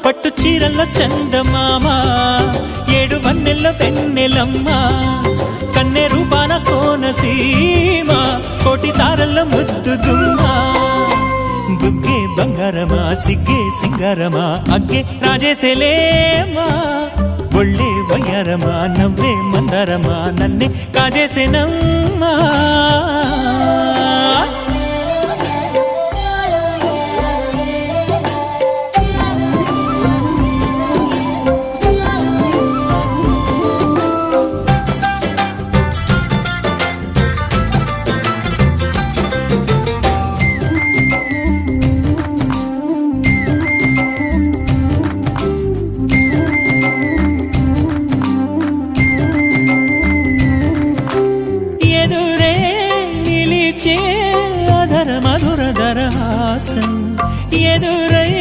పట్టు చీరల్లో చందమామ ఏడు వన్నెల్లో వెన్నెలమ్మ కన్నె రూపాన కోనసీమ కోటి తారల్లో ముద్దు గుమ్మ బుగ్గే బంగారమా సిగ్గే సింగారమా అగ్గే రాజేసేలేమా ఒళ్ళే వయ్యారమా నవ్వే మందారమా నన్నే కాజేసేనమ్మా